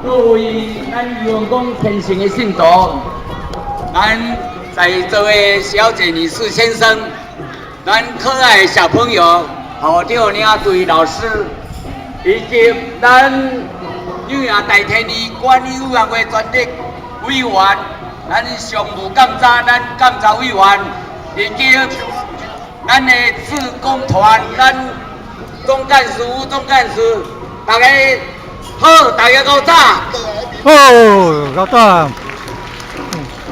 各位咱员工虔诚的信徒，咱在座的小姐、女士、先生，咱可爱的小朋友，校长领队老师，以及咱永远代替你管理委员会专业委员，咱常务监察、咱监察委员，以及咱的志工团、咱总干事、副总干事，大家好，大家好早。哦，老大。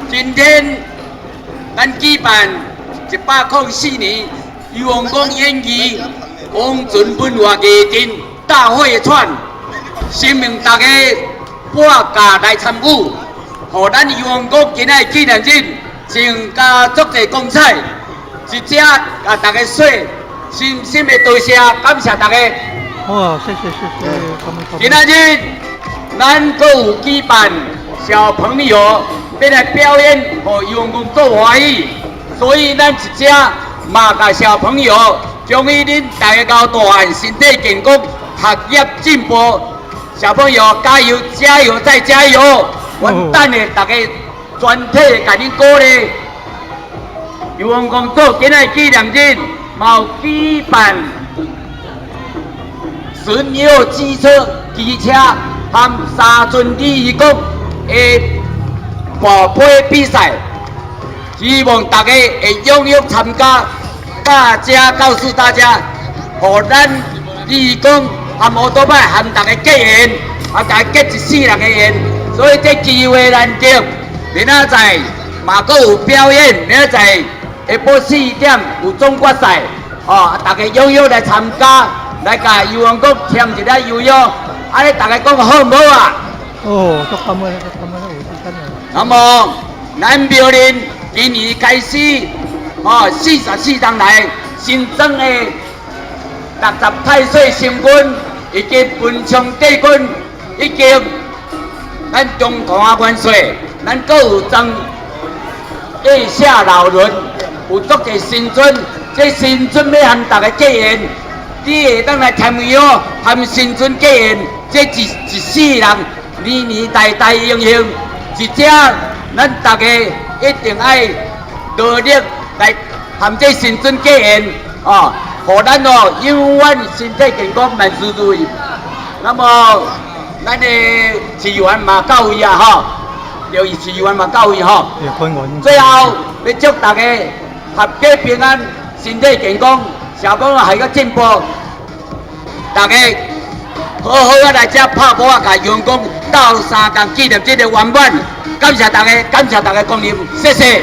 今天咱举办104年员工演艺王准文化艺阵大会串，声明大家半价来参与，互咱员工今仔纪念日增加足济光彩，一只甲大家说，深深的多谢，感谢大家。哇，谢谢。今仔日咱阁有举办小朋友要来表演，互员工做欢喜，所以咱一只嘛甲小朋友恭喜恁大家到大汉，身体健康，学业进步，小朋友加油加油再加油！阮等下大家全体甲恁鼓励。员工做今仔纪念日，嘛有举办巡游机车和三尊礼仪公的跑配比赛，希望大家会踊跃参加。大家告诉大家，互咱礼仪公和摩托摆和大家结缘，大家结一世人的缘。所以这机会难得，明仔载嘛阁有表演，明仔载下晡4点有总决赛，大家踊跃来参加。来甲游员讲添一个游泳，安尼大家讲好唔好啊？哦，足感恩，有时间了。那么咱苗林今年开始，44人来新增的60太岁星君，以及文昌帝君，以及咱中华元帅，咱阁有增地下老人，有足个新尊，这新尊要和大家结缘。你会当来参与哦，和新尊结缘，这一世人年年代代永恒，一只咱大家一定爱努力来和这新尊结缘互咱永远身体健康，万事如意。那么咱的市员嘛到位就是市员嘛到位最后要祝大家合家平安，身体健康。小朋友还个进步，大家好好来这拍波甲员工斗3天纪念这个圆满，感谢大家，感谢大家光临，谢谢。